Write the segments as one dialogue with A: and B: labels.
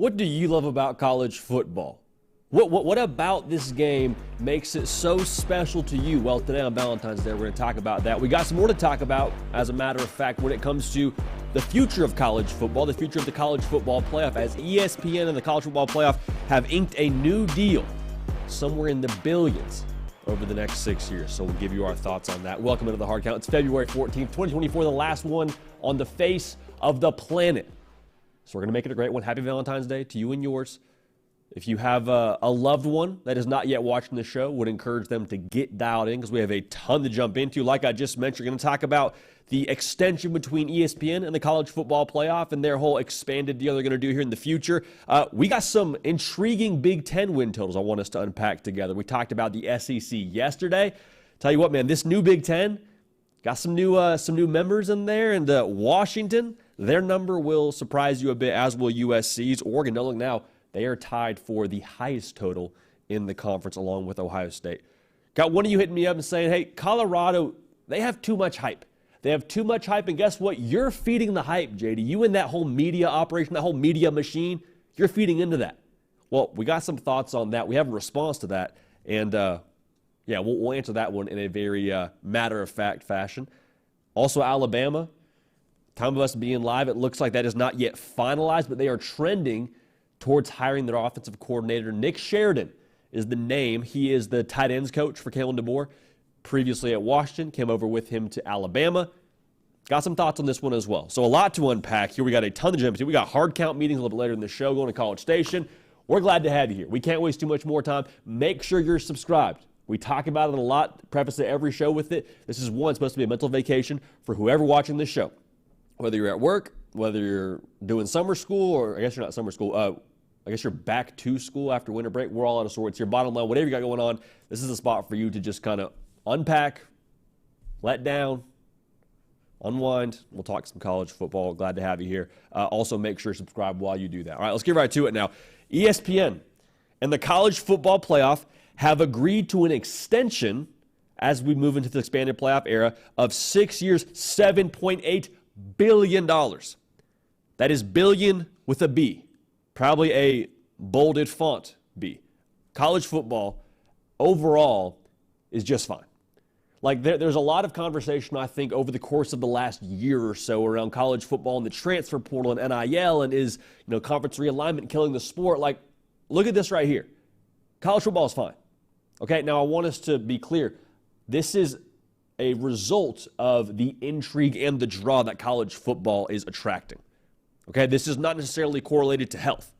A: What do you love about college football? What about this game makes it so special to you? Well, today on Valentine's Day, we're going to talk about that. We got some more to talk about, as a matter of fact, when it comes to the future of college football, the future of the college football playoff, as ESPN and the college football playoff have inked a new deal somewhere in the billions over the next 6 years. So we'll give you our thoughts on that. Welcome into the Hard Count. It's February 14th, 2024, the last one on the face of the planet. So we're going to make it a great one. Happy Valentine's Day to you and yours. If you have a loved one that is not yet watching the show, would encourage them to get dialed in because we have a ton to jump into. Like I just mentioned, we're going to talk about the extension between ESPN and the college football playoff and their whole expanded deal they're going to do here in the future. We got some intriguing Big Ten win totals I want us to unpack together. We talked about the SEC yesterday. Tell you what, man, this new Big Ten got some new members in there, and Washington, their number will surprise you a bit, as will USC's. Oregon, no, look now, they are tied for the highest total in the conference along with Ohio State. Got one of you hitting me up and saying, hey, Colorado, they have too much hype. They have too much hype, and guess what? You're feeding the hype, JD. You and that whole media operation, that whole media machine, you're feeding into that. Well, we got some thoughts on that. We have a response to that, and we'll answer that one in a very matter-of-fact fashion. Also, Alabama, time of us being live, it looks like that is not yet finalized, but they are trending towards hiring their offensive coordinator. Nick Sheridan is the name. He is the tight ends coach for Kalen DeBoer. Previously at Washington, came over with him to Alabama. Got some thoughts on this one as well. So a lot to unpack here. We got a ton to jump into. We got hard count meetings a little bit later in the show going to College Station. We're glad to have you here. We can't waste too much more time. Make sure you're subscribed. We talk about it a lot, preface it every show with it. This is one supposed to be a mental vacation for whoever watching this show. Whether you're at work, whether you're doing summer school, or I guess you're not summer school, I guess you're back to school after winter break. We're all out of sorts here. Bottom line, whatever you got going on, this is a spot for you to just kind of unpack, let down, unwind. We'll talk some college football. Glad to have you here. Also, make sure you subscribe while you do that. All right, let's get right to it now. ESPN and the college football playoff have agreed to an extension as we move into the expanded playoff era of 6 years, $7.8 billion. That is billion with a B. Probably a bolded font B. College football overall is just fine. Like there's a lot of conversation, I think, over the course of the last year or so around college football and the transfer portal and NIL and is, conference realignment killing the sport. Like, look at this right here. College football is fine. Okay, now I want us to be clear. This is a result of the intrigue and the draw that college football is attracting. Okay, this is not necessarily correlated to health.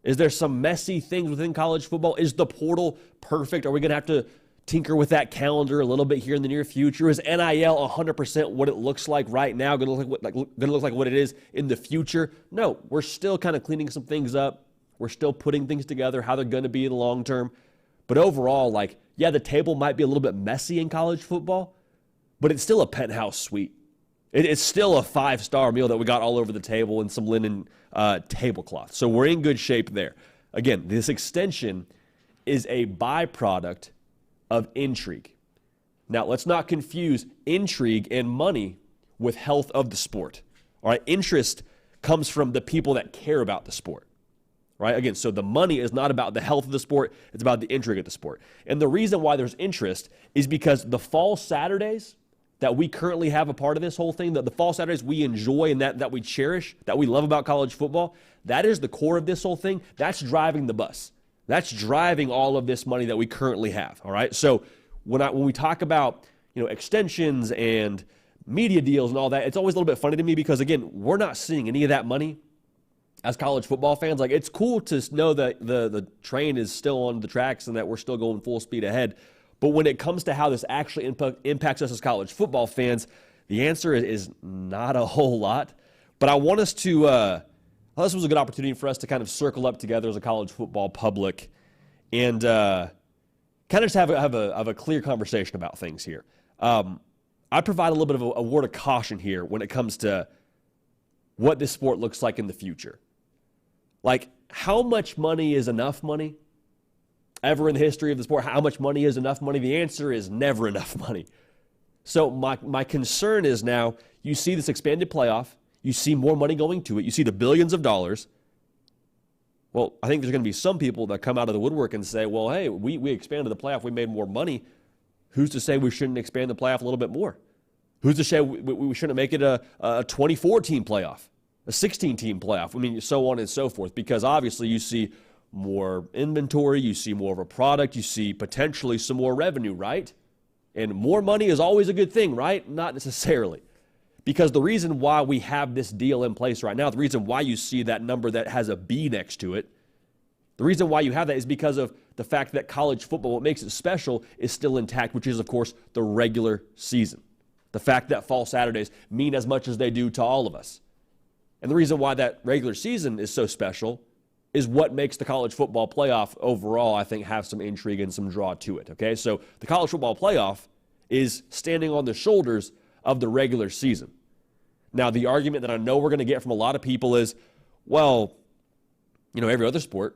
A: Is there some messy things within college football? Is the portal perfect? Are we going to have to tinker with that calendar a little bit here in the near future? Is NIL 100% what it looks like right now going to look like what it is in the future? No, we're still kind of cleaning some things up. We're still putting things together, how they're going to be in the long term. But overall, the table might be a little bit messy in college football, but it's still a penthouse suite. It's still a 5-star meal that we got all over the table and some linen tablecloth. So we're in good shape there. Again, this extension is a byproduct of intrigue. Now, let's not confuse intrigue and money with health of the sport. All right, interest comes from the people that care about the sport. Right? Again, so the money is not about the health of the sport, it's about the intrigue of the sport. And the reason why there's interest is because the fall Saturdays that we currently have a part of this whole thing, that the fall Saturdays we enjoy and that we cherish, that we love about college football, that is the core of this whole thing. That's driving the bus. That's driving all of this money that we currently have, all right? So when we talk about, extensions and media deals and all that, it's always a little bit funny to me because, again, we're not seeing any of that money as college football fans. Like, it's cool to know that the train is still on the tracks and that we're still going full speed ahead. But when it comes to how this actually impacts us as college football fans, the answer is not a whole lot. But I want us to this was a good opportunity for us to kind of circle up together as a college football public and kind of just have a clear conversation about things here. I provide a little bit of a word of caution here when it comes to what this sport looks like in the future. Like, how much money is enough money? Ever in the history of the sport, how much money is enough money? The answer is never enough money. So my concern is now you see this expanded playoff, you see more money going to it, you see the billions of dollars, Well, I think there's going to be some people that come out of the woodwork and say, well, hey, we expanded the playoff. We made more money. Who's to say we shouldn't expand the playoff a little bit more? Who's to say we shouldn't make it a 24-team playoff, a 16-team playoff? I mean, so on and so forth, because obviously you see more inventory, you see more of a product, you see potentially some more revenue, right? And more money is always a good thing, right? Not necessarily. Because the reason why we have this deal in place right now, the reason why you see that number that has a B next to it, the reason why you have that is because of the fact that college football, what makes it special, is still intact, which is, of course, the regular season. The fact that fall Saturdays mean as much as they do to all of us. And the reason why that regular season is so special is what makes the college football playoff overall, I think, have some intrigue and some draw to it, okay? So the college football playoff is standing on the shoulders of the regular season. Now, the argument that I know we're going to get from a lot of people is, well, you know, every other sport,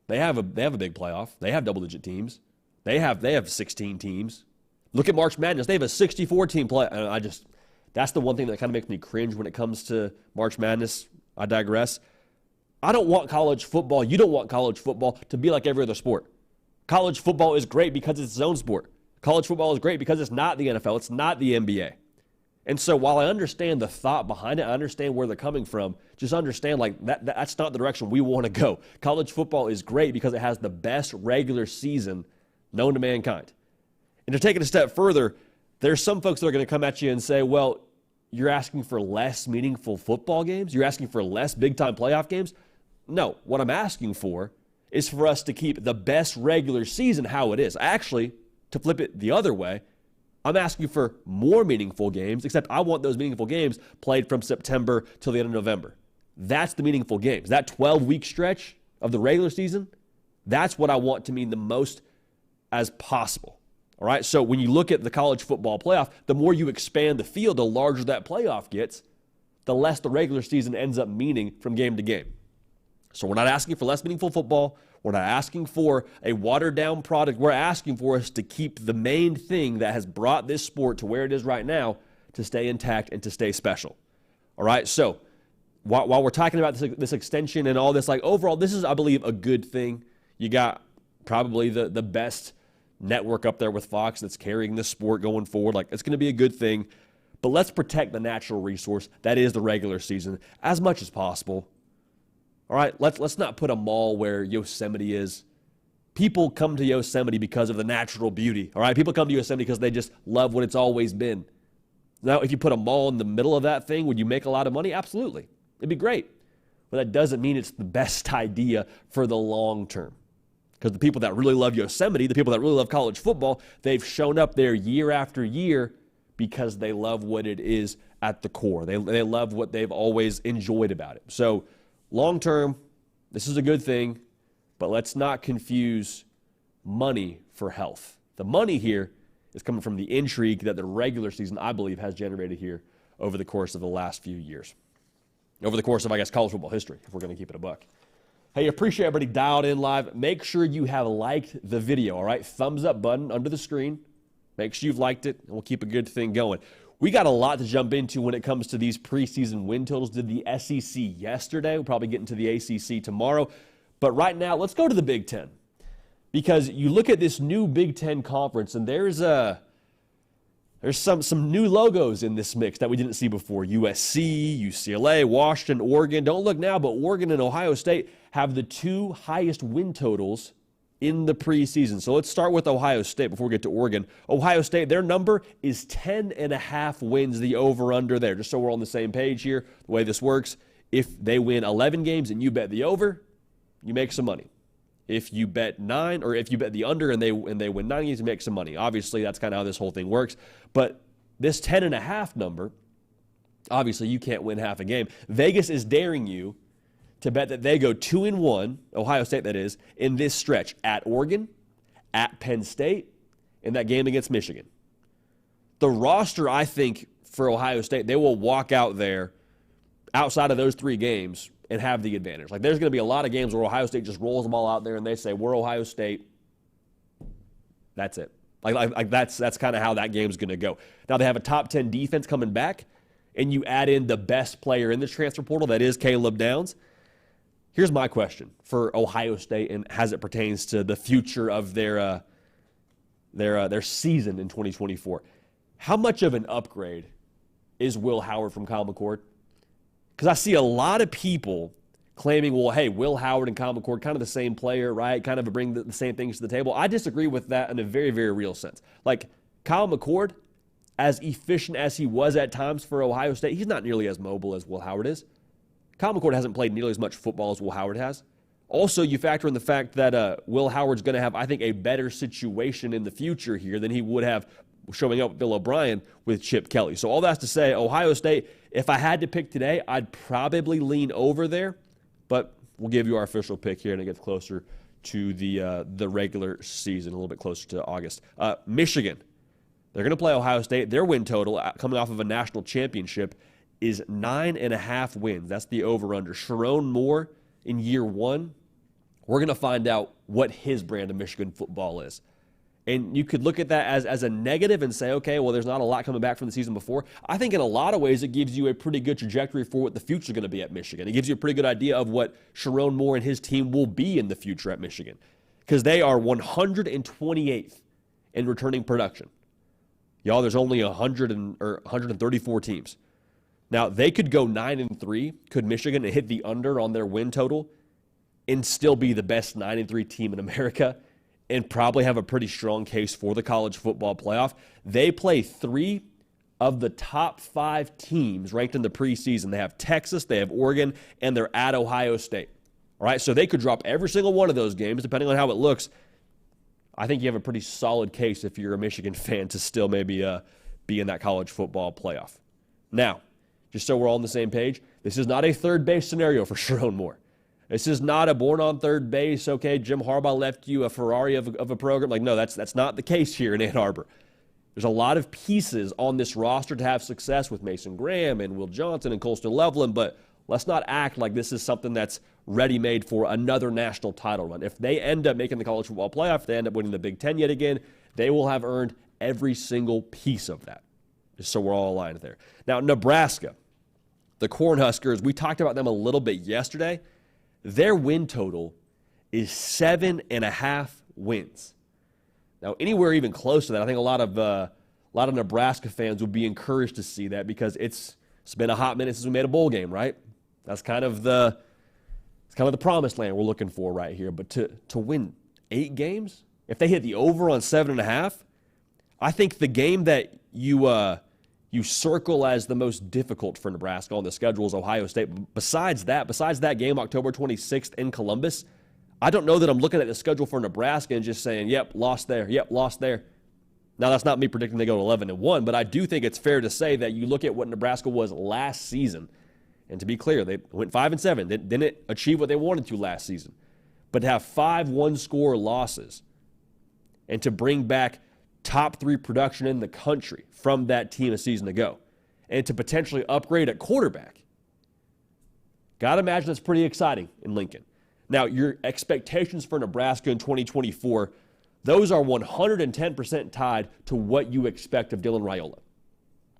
A: they have a big playoff. They have double-digit teams. They have 16 teams. Look at March Madness. They have a 64-team play. That's the one thing that kind of makes me cringe when it comes to March Madness. I digress. I don't want college football. You don't want college football to be like every other sport. College football is great because it's its own sport. College football is great because it's not the NFL. It's not the NBA. And so while I understand the thought behind it, I understand where they're coming from, just understand like that's not the direction we want to go. College football is great because it has the best regular season known to mankind. And to take it a step further, there's some folks that are going to come at you and say, well, you're asking for less meaningful football games? You're asking for less big-time playoff games? No, what I'm asking for is for us to keep the best regular season how it is. Actually, to flip it the other way, I'm asking for more meaningful games, except I want those meaningful games played from September till the end of November. That's the meaningful games. That 12-week stretch of the regular season, that's what I want to mean the most as possible. All right, so when you look at the college football playoff, the more you expand the field, the larger that playoff gets, the less the regular season ends up meaning from game to game. So we're not asking for less meaningful football. We're not asking for a watered-down product. We're asking for us to keep the main thing that has brought this sport to where it is right now to stay intact and to stay special. All right, so while we're talking about this extension and all this, like overall, this is, I believe, a good thing. You got probably the best network up there with Fox that's carrying this sport going forward. Like, it's going to be a good thing. But let's protect the natural resource that is the regular season as much as possible. All right, let's not put a mall where Yosemite is. People come to Yosemite because of the natural beauty. All right, people come to Yosemite because they just love what it's always been. Now, if you put a mall in the middle of that thing, would you make a lot of money? Absolutely. It'd be great. But that doesn't mean it's the best idea for the long term. Because the people that really love Yosemite, the people that really love college football, they've shown up there year after year because they love what it is at the core. They love what they've always enjoyed about it. So long term, this is a good thing, but let's not confuse money for health. The money here is coming from the intrigue that the regular season, I believe, has generated here over the course of the last few years. Over the course of, I guess, college football history, if we're going to keep it a buck. Hey, appreciate everybody dialed in live. Make sure you have liked the video, all right? Thumbs up button under the screen. Make sure you've liked it, and we'll keep a good thing going. We got a lot to jump into when it comes to these preseason win totals. Did the SEC yesterday. We'll probably get into the ACC tomorrow. But right now, let's go to the Big Ten. Because you look at this new Big Ten conference, and there's some new logos in this mix that we didn't see before. USC, UCLA, Washington, Oregon. Don't look now, but Oregon and Ohio State have the two highest win totals in the preseason. So let's start with Ohio State before we get to Oregon. Ohio State, their number is 10.5 wins, the over-under there. Just so we're on the same page here, the way this works, if they win 11 games and you bet the over, you make some money. If you bet 9, or if you bet the under and they win 9 games, you make some money. Obviously, that's kind of how this whole thing works. But this 10.5 number, obviously, you can't win half a game. Vegas is daring you to bet that they go 2-1, Ohio State that is, in this stretch at Oregon, at Penn State, in that game against Michigan. The roster, I think, for Ohio State, they will walk out there outside of those 3 games and have the advantage. Like, there's going to be a lot of games where Ohio State just rolls them all out there and they say, we're Ohio State. That's it. Like that's kind of how that game's going to go. Now, they have a top 10 defense coming back, and you add in the best player in the transfer portal, that is Caleb Downs. Here's my question for Ohio State and as it pertains to the future of their season in 2024. How much of an upgrade is Will Howard from Kyle McCord? Because I see a lot of people claiming, well, hey, Will Howard and Kyle McCord, kind of the same player, right? Kind of bring the same things to the table. I disagree with that in a very, very real sense. Like, Kyle McCord, as efficient as he was at times for Ohio State, he's not nearly as mobile as Will Howard is. Kyle McCord hasn't played nearly as much football as Will Howard has. Also, you factor in the fact that Will Howard's going to have, I think, a better situation in the future here than he would have showing up with Bill O'Brien with Chip Kelly. So all that's to say, Ohio State, if I had to pick today, I'd probably lean over there. But we'll give you our official pick here, and it gets closer to the regular season, a little bit closer to August. Michigan, they're going to play Ohio State. Their win total, coming off of a national championship, is 9.5 wins. That's the over-under. Sharon Moore in year one, we're going to find out what his brand of Michigan football is. And you could look at that as a negative and say, okay, well, there's not a lot coming back from the season before. I think in a lot of ways it gives you a pretty good trajectory for what the future is going to be at Michigan. It gives you a pretty good idea of what Sharon Moore and his team will be in the future at Michigan, because they are 128th in returning production. Y'all, there's only 134 teams. Now, they could go 9-3, could Michigan, and hit the under on their win total and still be the best 9-3 team in America and probably have a pretty strong case for the college football playoff. They play 3 of the top 5 teams ranked in the preseason. They have Texas, they have Oregon, and they're at Ohio State. All right, so they could drop every single one of those games, depending on how it looks. I think you have a pretty solid case if you're a Michigan fan to still maybe be in that college football playoff. Now, just so we're all on the same page, this is not a third base scenario for Sharon Moore. This is not a born on third base, okay, Jim Harbaugh left you a Ferrari of a program. Like, no, that's not the case here in Ann Arbor. There's a lot of pieces on this roster to have success with Mason Graham and Will Johnson and Colston Loveland, but let's not act like this is something that's ready-made for another national title run. If they end up making the college football playoff, if they end up winning the Big Ten yet again, they will have earned every single piece of that. Just so we're all aligned there. Now, Nebraska, the Cornhuskers, we talked about them a little bit yesterday. Their win total is 7.5 wins. Now, anywhere even close to that, I think a lot of Nebraska fans would be encouraged to see that, because it's been a hot minute since we made a bowl game, right? That's kind of the promised land we're looking for right here. But to win 8 games, if they hit the over on 7.5, I think the game that you circle as the most difficult for Nebraska on the schedule is Ohio State. Besides that game, October 26th in Columbus, I don't know that I'm looking at the schedule for Nebraska and just saying, yep, lost there, yep, lost there. Now, that's not me predicting they go 11-1, but I do think it's fair to say that you look at what Nebraska was last season, and to be clear, they went 5-7. They didn't achieve what they wanted to last season. But to have 5 one-score losses and to bring back top 3 production in the country from that team a season ago, and to potentially upgrade at quarterback, got to imagine that's pretty exciting in Lincoln. Now, your expectations for Nebraska in 2024, those are 110% tied to what you expect of Dylan Raiola.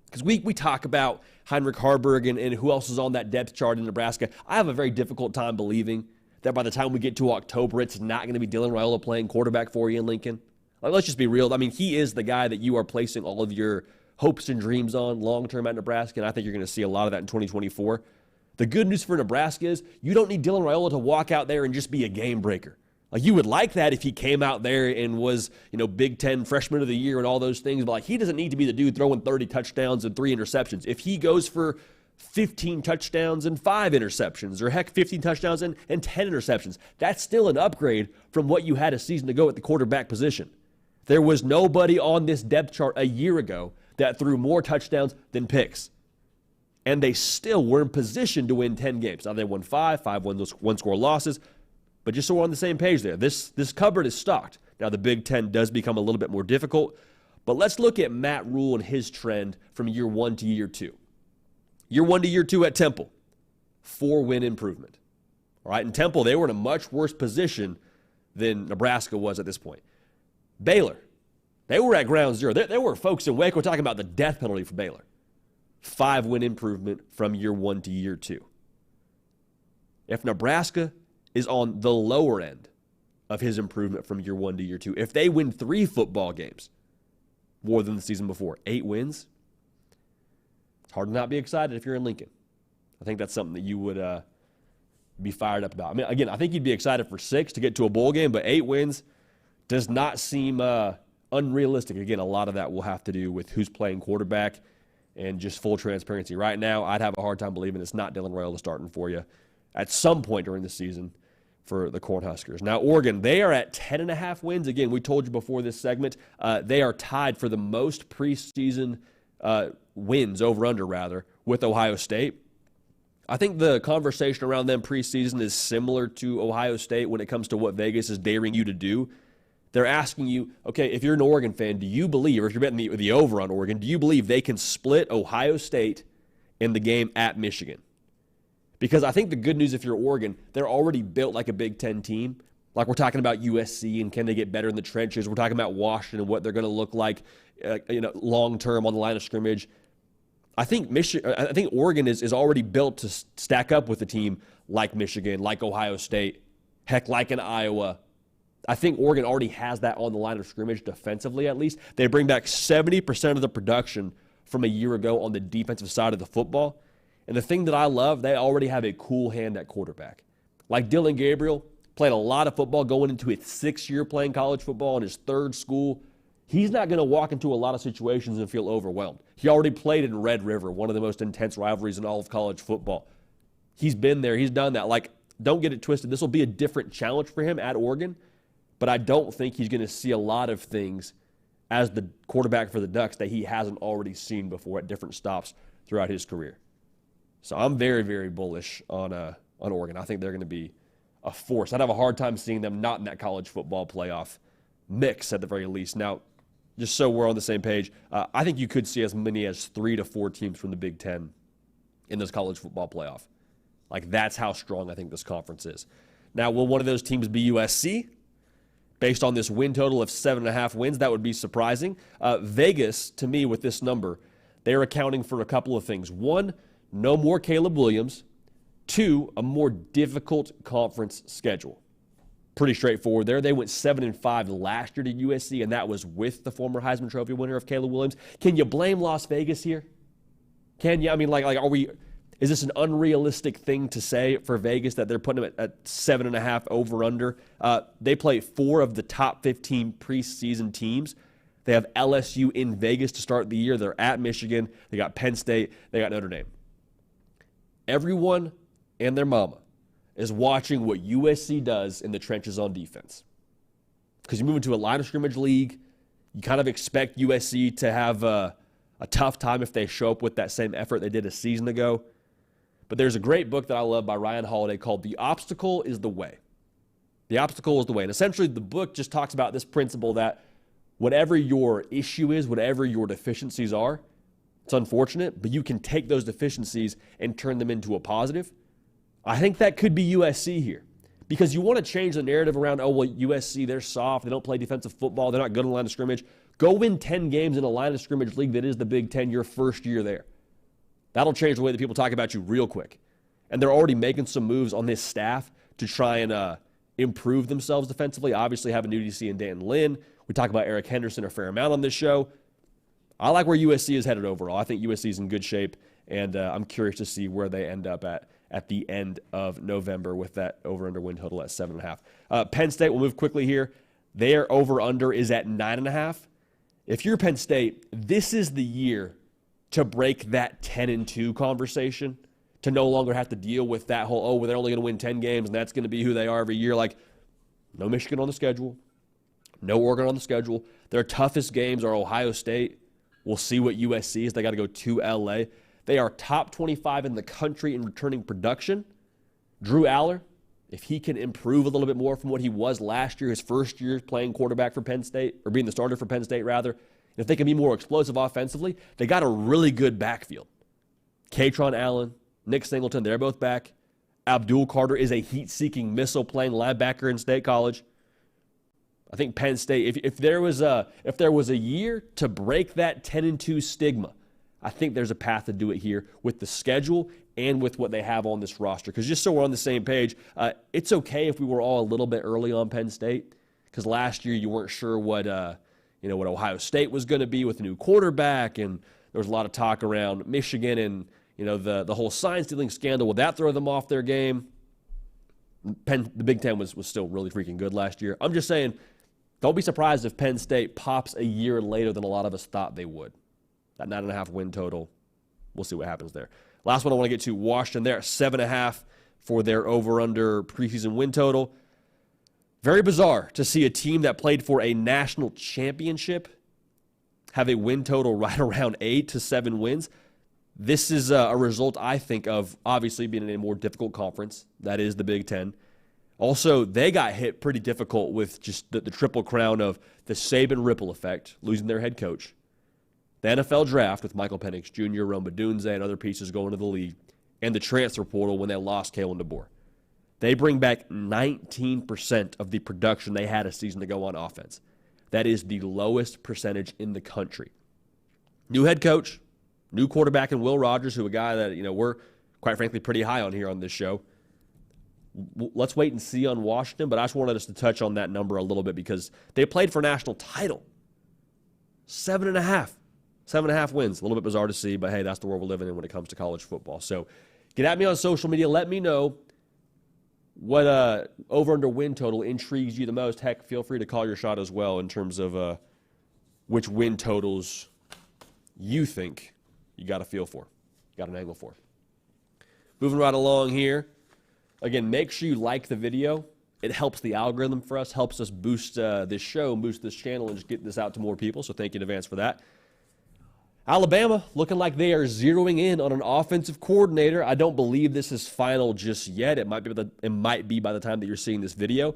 A: Because we talk about Heinrich Harburg and who else is on that depth chart in Nebraska. I have a very difficult time believing that by the time we get to October, it's not going to be Dylan Raiola playing quarterback for you in Lincoln. Like, let's just be real. I mean, he is the guy that you are placing all of your hopes and dreams on long-term at Nebraska, and I think you're going to see a lot of that in 2024. The good news for Nebraska is you don't need Dylan Raiola to walk out there and just be a game breaker. Like, you would like that if he came out there and was, Big Ten Freshman of the Year and all those things, but he doesn't need to be the dude throwing 30 touchdowns and 3 interceptions. If he goes for 15 touchdowns and 5 interceptions, or heck, 15 touchdowns and 10 interceptions, that's still an upgrade from what you had a season ago at the quarterback position. There was nobody on this depth chart a year ago that threw more touchdowns than picks. And they still were in position to win 10 games. Now, they won 5 one-score losses. But just so we're on the same page there, this cupboard is stocked. Now, the Big Ten does become a little bit more difficult. But let's look at Matt Rule and his trend from year 1 to year 2. Year 1 to year 2 at Temple, 4-win improvement. All right, in Temple, they were in a much worse position than Nebraska was at this point. Baylor, they were at ground zero. There were folks in Waco talking about the death penalty for Baylor. 5-win improvement from year 1 to year 2. If Nebraska is on the lower end of his improvement from year 1 to year 2. If they win 3 football games more than the season before, 8 wins, it's hard to not be excited if you're in Lincoln. I think that's something that you would be fired up about. I mean, again, I think you'd be excited for 6 to get to a bowl game, but 8 wins does not seem unrealistic. Again, a lot of that will have to do with who's playing quarterback and just full transparency. Right now, I'd have a hard time believing it's not Dylan Raiola starting for you at some point during the season for the Cornhuskers. Now, Oregon, they are at 10.5 wins. Again, we told you before this segment, they are tied for the most preseason wins, over-under rather, with Ohio State. I think the conversation around them preseason is similar to Ohio State when it comes to what Vegas is daring you to do. They're asking you, okay, if you're an Oregon fan, do you believe, or if you're betting the over on Oregon, do you believe they can split Ohio State in the game at Michigan? Because I think the good news if you're Oregon, they're already built like a Big Ten team. Like we're talking about USC and can they get better in the trenches. We're talking about Washington and what they're going to look like long-term on the line of scrimmage. I think Oregon is already built to stack up with a team like Michigan, like Ohio State, heck, like in Iowa. I think Oregon already has that on the line of scrimmage defensively at least. They bring back 70% of the production from a year ago on the defensive side of the football. And the thing that I love, they already have a cool hand at quarterback. Like Dylan Gabriel, played a lot of football going into his 6th year playing college football in his 3rd school. He's not going to walk into a lot of situations and feel overwhelmed. He already played in Red River, one of the most intense rivalries in all of college football. He's been there. He's done that. Like, don't get it twisted. This will be a different challenge for him at Oregon, but I don't think he's going to see a lot of things as the quarterback for the Ducks that he hasn't already seen before at different stops throughout his career. So I'm very, very bullish on Oregon. I think they're going to be a force. I'd have a hard time seeing them not in that college football playoff mix at the very least. Now, just so we're on the same page, I think you could see as many as 3 to 4 teams from the Big Ten in this college football playoff. Like, that's how strong I think this conference is. Now, will one of those teams be USC? Based on this win total of 7.5 wins, that would be surprising. Vegas, to me, with this number, they're accounting for a couple of things. 1, no more Caleb Williams. 2, a more difficult conference schedule. Pretty straightforward there. They went 7-5 last year to USC, and that was with the former Heisman Trophy winner of Caleb Williams. Can you blame Las Vegas here? Can you? I mean, is this an unrealistic thing to say for Vegas that they're putting them at 7.5 over/under? They play 4 of the top 15 preseason teams. They have LSU in Vegas to start the year. They're at Michigan. They got Penn State. They got Notre Dame. Everyone and their mama is watching what USC does in the trenches on defense. Because you move into a line of scrimmage league, you kind of expect USC to have a tough time if they show up with that same effort they did a season ago. But there's a great book that I love by Ryan Holiday called The Obstacle is the Way. The Obstacle is the Way. And essentially the book just talks about this principle that whatever your issue is, whatever your deficiencies are, it's unfortunate, but you can take those deficiencies and turn them into a positive. I think that could be USC here because you want to change the narrative around, oh, well, USC, they're soft. They don't play defensive football. They're not good on the line of scrimmage. Go win 10 games in a line of scrimmage league that is the Big Ten your first year there. That'll change the way that people talk about you real quick. And they're already making some moves on this staff to try and improve themselves defensively. Obviously, have a new DC in Dan Lynn. We talk about Eric Henderson a fair amount on this show. I like where USC is headed overall. I think USC is in good shape, and I'm curious to see where they end up at the end of November with that over-under win total at 7.5. Penn State, we'll move quickly here. Their over-under is at 9.5. If you're Penn State, this is the year to break that 10-2 conversation, to no longer have to deal with that whole, oh, well, they're only going to win 10 games, and that's going to be who they are every year. Like, no Michigan on the schedule, no Oregon on the schedule. Their toughest games are Ohio State. We'll see what USC is. They got to go to L.A. They are top 25 in the country in returning production. Drew Aller, if he can improve a little bit more from what he was last year, his first year playing quarterback for Penn State, or being the starter for Penn State, rather, if they can be more explosive offensively, they got a really good backfield. Katron Allen, Nick Singleton, they're both back. Abdul Carter is a heat-seeking missile playing linebacker in State College. I think Penn State, if there was a year to break that 10-2 stigma, I think there's a path to do it here with the schedule and with what they have on this roster. Because just so we're on the same page, it's okay if we were all a little bit early on Penn State, because last year you weren't sure what Ohio State was going to be with a new quarterback, and there was a lot of talk around Michigan and the whole sign stealing scandal. Would that throw them off their game? The Big Ten was still really freaking good last year. I'm just saying, don't be surprised if Penn State pops a year later than a lot of us thought they would. That 9.5 win total, we'll see what happens there. Last one I want to get to, Washington. They're at 7.5 for their over-under preseason win total. Very bizarre to see a team that played for a national championship have a win total right around 8 to 7 wins. This is a result, I think, of obviously being in a more difficult conference. That is the Big Ten. Also, they got hit pretty difficult with just the triple crown of the Saban ripple effect, losing their head coach, the NFL draft with Michael Penix Jr., Rome Odunze, and other pieces going to the league, and the transfer portal when they lost Kalen DeBoer. They bring back 19% of the production they had a season ago on offense. That is the lowest percentage in the country. New head coach, new quarterback in Will Rogers, who a guy that we're quite frankly pretty high on here on this show. Let's wait and see on Washington, but I just wanted us to touch on that number a little bit because they played for a national title. 7.5. 7.5 wins. A little bit bizarre to see, but hey, that's the world we're living in when it comes to college football. So get at me on social media. Let me know what over-under win total intrigues you the most. Heck, feel free to call your shot as well in terms of which win totals you think you got a feel for, got an angle for. Moving right along here. Again, make sure you like the video. It helps the algorithm for us, helps us boost this show, boost this channel, and just get this out to more people. So thank you in advance for that. Alabama looking like they are zeroing in on an offensive coordinator. I don't believe this is final just yet. It might be by the time that you're seeing this video.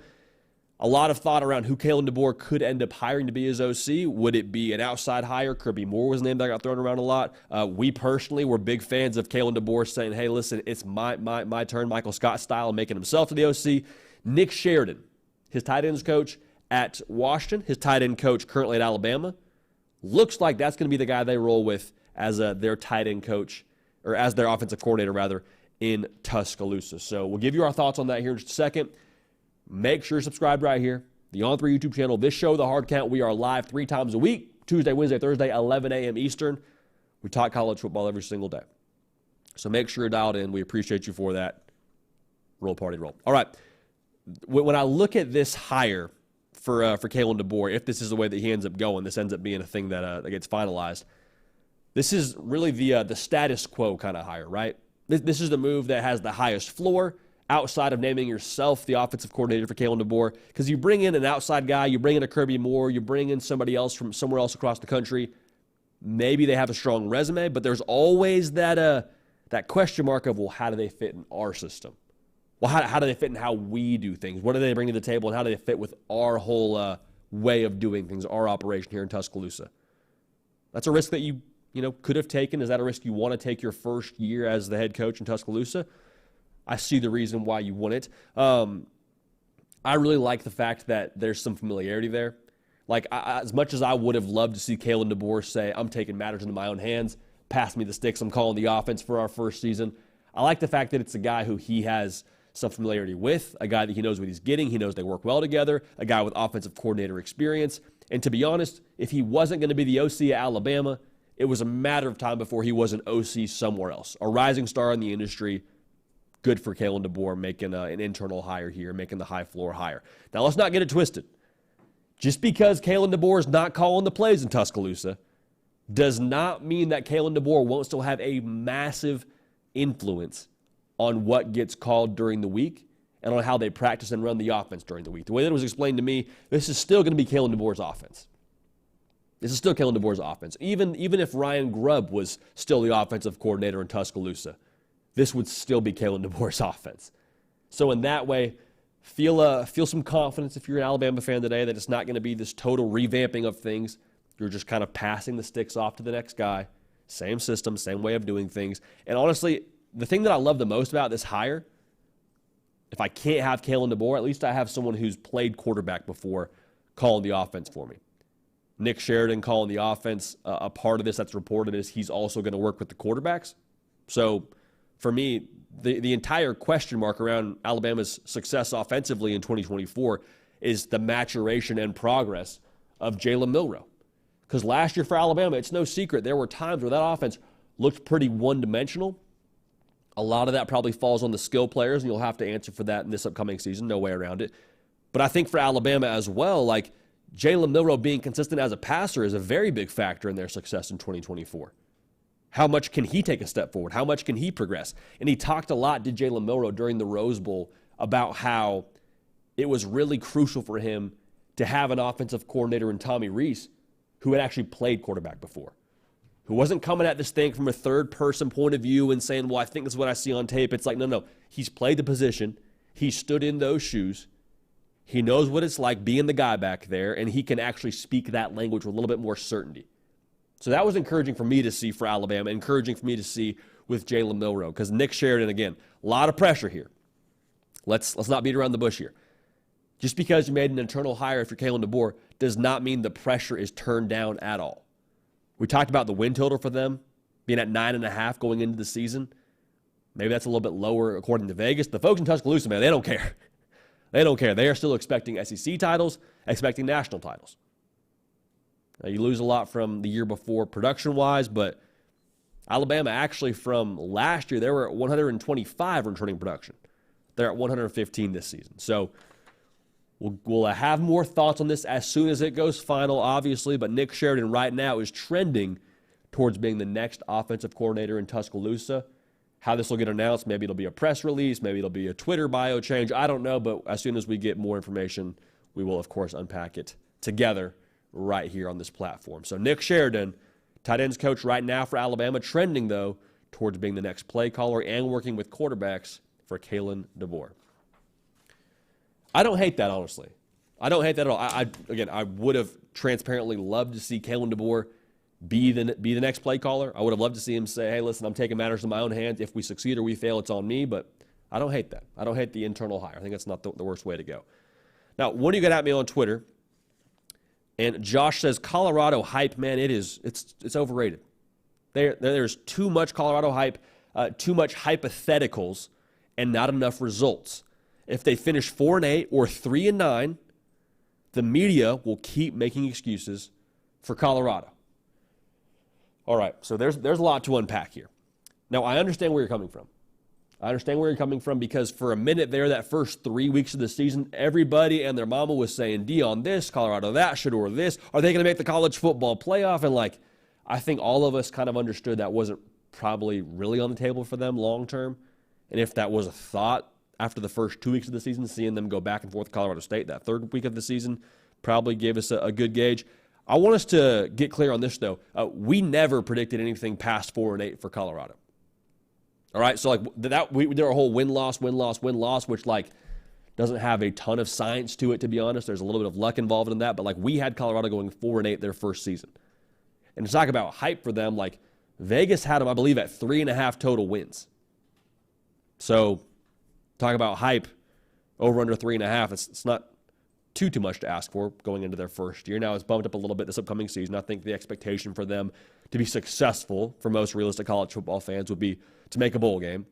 A: A lot of thought around who Kalen DeBoer could end up hiring to be his OC. Would it be an outside hire? Kirby Moore was a name that got thrown around a lot. We personally were big fans of Kalen DeBoer saying, hey, listen, it's my turn, Michael Scott style, making himself to the OC. Nick Sheridan, his tight ends coach at Washington, his tight end coach currently at Alabama. Looks like that's going to be the guy they roll with as their tight end coach, or as their offensive coordinator, rather, in Tuscaloosa. So we'll give you our thoughts on that here in just a second. Make sure you're subscribed right here, the On3 YouTube channel. This show, The Hard Count, we are live 3 times a week, Tuesday, Wednesday, Thursday, 11 a.m. Eastern. We talk college football every single day. So make sure you're dialed in. We appreciate you for that. Roll party roll. All right. When I look at this hire for Kalen DeBoer, if this is the way that he ends up going, this ends up being a thing that gets finalized. This is really the status quo kind of hire, right? This is the move that has the highest floor outside of naming yourself the offensive coordinator for Kalen DeBoer, because you bring in an outside guy, you bring in a Kirby Moore, you bring in somebody else from somewhere else across the country. Maybe they have a strong resume, but there's always that question mark of, well, how do they fit in our system? Well, how do they fit in how we do things? What do they bring to the table, and how do they fit with our whole way of doing things, our operation here in Tuscaloosa? That's a risk that you could have taken. Is that a risk you want to take your first year as the head coach in Tuscaloosa? I see the reason why you wouldn't. I really like the fact that there's some familiarity there. Like, as much as I would have loved to see Kalen DeBoer say, I'm taking matters into my own hands, pass me the sticks, I'm calling the offense for our first season, I like the fact that it's a guy who he has some familiarity with, a guy that he knows what he's getting, he knows they work well together, a guy with offensive coordinator experience. And to be honest, if he wasn't going to be the OC at Alabama, it was a matter of time before he was an OC somewhere else. A rising star in the industry. Good for Kalen DeBoer making an internal hire here, making the high floor hire. Now, let's not get it twisted. Just because Kalen DeBoer is not calling the plays in Tuscaloosa does not mean that Kalen DeBoer won't still have a massive influence on what gets called during the week and on how they practice and run the offense during the week. The way that it was explained to me, this is still going to be Kalen DeBoer's offense. This is still Kalen DeBoer's offense. Even if Ryan Grubb was still the offensive coordinator in Tuscaloosa, this would still be Kalen DeBoer's offense. So in that way, feel some confidence if you're an Alabama fan today that it's not going to be this total revamping of things. You're just kind of passing the sticks off to the next guy. Same system, same way of doing things. And honestly, the thing that I love the most about this hire, if I can't have Kalen DeBoer, at least I have someone who's played quarterback before calling the offense for me. Nick Sheridan calling the offense, a part of this that's reported is he's also going to work with the quarterbacks. So for me, the entire question mark around Alabama's success offensively in 2024 is the maturation and progress of Jayla Milio. Because last year for Alabama, it's no secret, there were times where that offense looked pretty one-dimensional. A lot of that probably falls on the skill players, and you'll have to answer for that in this upcoming season. No way around it. But I think for Alabama as well, like Jayla Milio being consistent as a passer is a very big factor in their success in 2024. How much can he take a step forward? How much can he progress? And he talked a lot, did Jayla Milio, during the Rose Bowl about how it was really crucial for him to have an offensive coordinator in Tommy Rees who had actually played quarterback before, who wasn't coming at this thing from a third-person point of view and saying, well, I think this is what I see on tape. It's like, no. He's played the position. He stood in those shoes. He knows what it's like being the guy back there, and he can actually speak that language with a little bit more certainty. So that was encouraging for me to see for Alabama, encouraging for me to see with Jayla Milio, because Nick Sheridan, again, a lot of pressure here. Let's not beat around the bush here. Just because you made an internal hire if you're Kalen DeBoer does not mean the pressure is turned down at all. We talked about the win total for them being at 9.5 going into the season. Maybe that's a little bit lower according to Vegas. The folks in Tuscaloosa, man, they don't care. They don't care. They are still expecting SEC titles, expecting national titles. Now, you lose a lot from the year before production-wise, but Alabama actually from last year, they were at 125 returning production. They're at 115 this season. So we'll have more thoughts on this as soon as it goes final, obviously, but Nick Sheridan right now is trending towards being the next offensive coordinator in Tuscaloosa. How this will get announced, maybe it'll be a press release, maybe it'll be a Twitter bio change, I don't know, but as soon as we get more information, we will, of course, unpack it together right here on this platform. So Nick Sheridan, tight ends coach right now for Alabama, trending, though, towards being the next play caller and working with quarterbacks for Kalen DeBoer. I don't hate that, honestly. I don't hate that at all. I would have transparently loved to see Kalen DeBoer be the next play caller. I would have loved to see him say, hey, listen, I'm taking matters in my own hands. If we succeed or we fail, it's on me. But I don't hate that. I don't hate the internal hire. I think that's not the worst way to go. Now, one of you got at me on Twitter, and Josh says, Colorado hype, man, it's overrated. There's too much Colorado hype, too much hypotheticals, and not enough results. If they finish 4-8 or 3-9, the media will keep making excuses for Colorado. All right, so there's a lot to unpack here. Now, I understand where you're coming from. I understand where you're coming from because for a minute there, that first 3 weeks of the season, everybody and their mama was saying, Deion this, Colorado that, Shedeur this. Are they going to make the college football playoff? And, I think all of us kind of understood that wasn't probably really on the table for them long term. And if that was a thought after the first 2 weeks of the season, seeing them go back and forth with Colorado State, that third week of the season probably gave us a good gauge. I want us to get clear on this, though. We never predicted anything past 4-8 for Colorado. All right, so we did our whole win-loss, which doesn't have a ton of science to it, to be honest. There's a little bit of luck involved in that, but we had Colorado going 4-8 their first season. And to talk about hype for them, Vegas had them, I believe, at 3.5 total wins. So talk about hype over under 3.5. It's not too much to ask for going into their first year. Now it's bumped up a little bit this upcoming season. I think the expectation for them to be successful for most realistic college football fans would be to make a bowl game.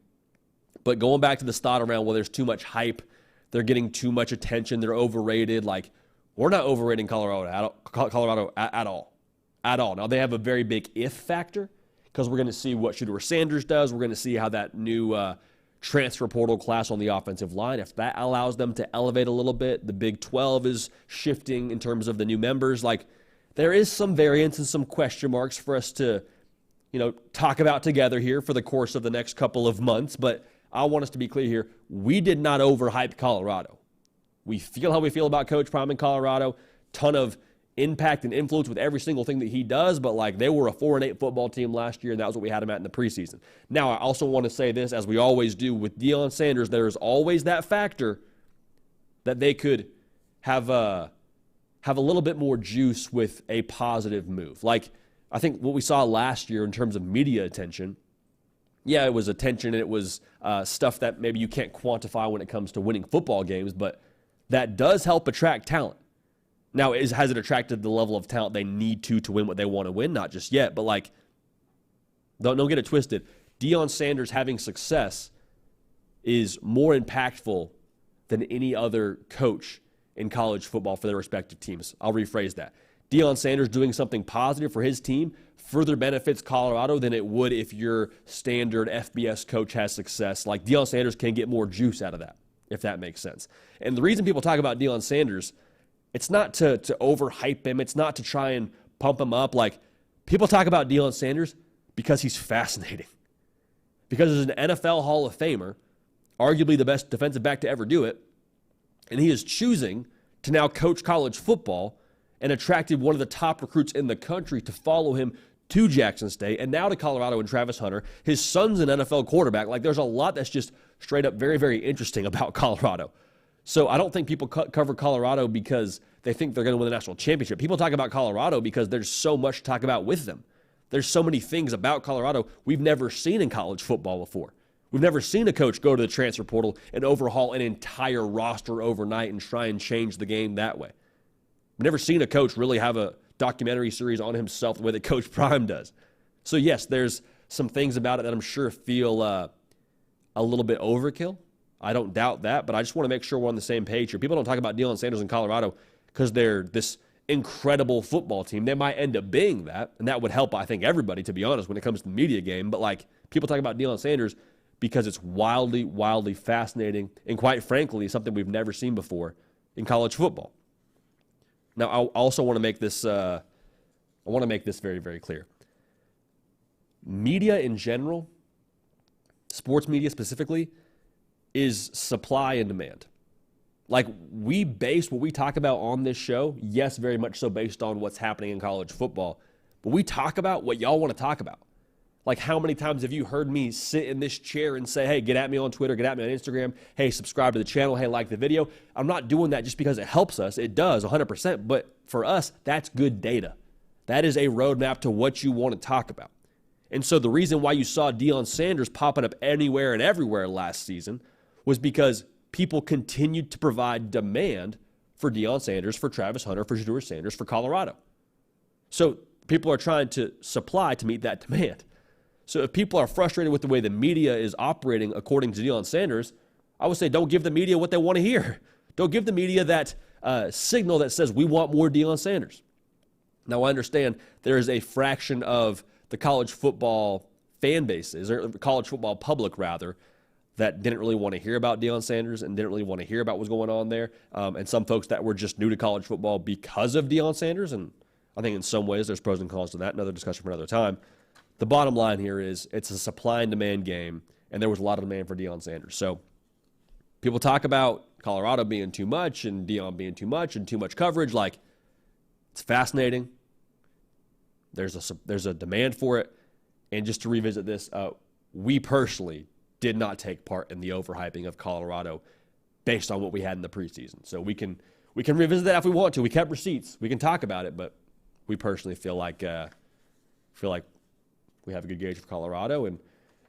A: But going back to the thought around, there's too much hype, they're getting too much attention, they're overrated. We're not overrating Colorado at all. At all. Now they have a very big if factor because we're going to see what Shedeur Sanders does. We're going to see how that new transfer portal class on the offensive line, if that allows them to elevate a little bit. The Big 12 is shifting in terms of the new members. There is some variance and some question marks for us to, talk about together here for the course of the next couple of months. But I want us to be clear here. We did not overhype Colorado. We feel how we feel about Coach Prime in Colorado. Ton of impact and influence with every single thing that he does, but they were a 4-8 football team last year, and that was what we had them at in the preseason. Now, I also want to say this, as we always do with Deion Sanders, there is always that factor that they could have a little bit more juice with a positive move. I think what we saw last year in terms of media attention, yeah, it was attention and it was stuff that maybe you can't quantify when it comes to winning football games, but that does help attract talent. Now, has it attracted the level of talent they need to win what they want to win? Not just yet, but don't get it twisted. Deion Sanders having success is more impactful than any other coach in college football for their respective teams. I'll rephrase that. Deion Sanders doing something positive for his team further benefits Colorado than it would if your standard FBS coach has success. Like, Deion Sanders can get more juice out of that, if that makes sense. And the reason people talk about Deion Sanders, it's not to overhype him. It's not to try and pump him up. Like, people talk about Deion Sanders because he's fascinating. Because as an NFL Hall of Famer, arguably the best defensive back to ever do it, and he is choosing to now coach college football and attracted one of the top recruits in the country to follow him to Jackson State and now to Colorado and Travis Hunter. His son's an NFL quarterback. Like, there's a lot that's just straight up very, very interesting about Colorado. So I don't think people cover Colorado because they think they're going to win the national championship. People talk about Colorado because there's so much to talk about with them. There's so many things about Colorado we've never seen in college football before. We've never seen a coach go to the transfer portal and overhaul an entire roster overnight and try and change the game that way. We've never seen a coach really have a documentary series on himself the way that Coach Prime does. So, yes, there's some things about it that I'm sure feel a little bit overkill. I don't doubt that, but I just want to make sure we're on the same page here. People don't talk about Deion Sanders in Colorado because they're this incredible football team. They might end up being that, and that would help, I think, everybody, to be honest, when it comes to the media game. But, like, people talk about Deion Sanders because it's wildly, wildly fascinating and, quite frankly, something we've never seen before in college football. Now, I also want to make this very, very clear. Media in general, sports media specifically, is supply and demand. Like, we base what we talk about on this show, yes, very much so based on what's happening in college football, but we talk about what y'all want to talk about. Like, how many times have you heard me sit in this chair and say, hey, get at me on Twitter, get at me on Instagram, hey, subscribe to the channel, hey, like the video? I'm not doing that just because it helps us. It does, 100%, but for us, that's good data. That is a roadmap to what you want to talk about. And so the reason why you saw Deion Sanders popping up anywhere and everywhere last season was because people continued to provide demand for Deion Sanders, for Travis Hunter, for Shedeur Sanders, for Colorado. So people are trying to supply to meet that demand. So if people are frustrated with the way the media is operating according to Deion Sanders, I would say don't give the media what they want to hear. Don't give the media that signal that says we want more Deion Sanders. Now, I understand there is a fraction of the college football fan bases, or college football public, rather, that didn't really want to hear about Deion Sanders and didn't really want to hear about what's going on there, and some folks that were just new to college football because of Deion Sanders, and I think in some ways there's pros and cons to that, another discussion for another time. The bottom line here is it's a supply and demand game, and there was a lot of demand for Deion Sanders. So people talk about Colorado being too much and Deion being too much and too much coverage. Like, it's fascinating. There's a demand for it. And just to revisit this, we personally did not take part in the overhyping of Colorado based on what we had in the preseason. So we can revisit that if we want to. We kept receipts. We can talk about it, but we personally feel like we have a good gauge for Colorado, and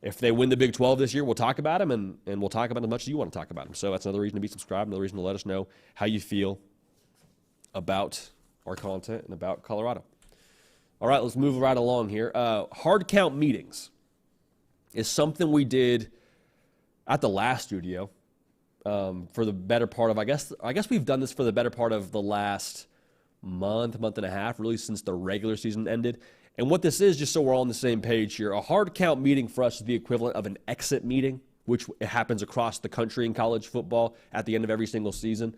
A: if they win the Big 12 this year, we'll talk about them, and we'll talk about them as much as you want to talk about them. So that's another reason to be subscribed, another reason to let us know how you feel about our content and about Colorado. All right, let's move right along here. Hard count meetings is something we did at the last studio for the better part of, I guess we've done this for the better part of the last month and a half, really since the regular season ended. And what this is, just so we're all on the same page here, a hard count meeting for us is the equivalent of an exit meeting, which happens across the country in college football at the end of every single season.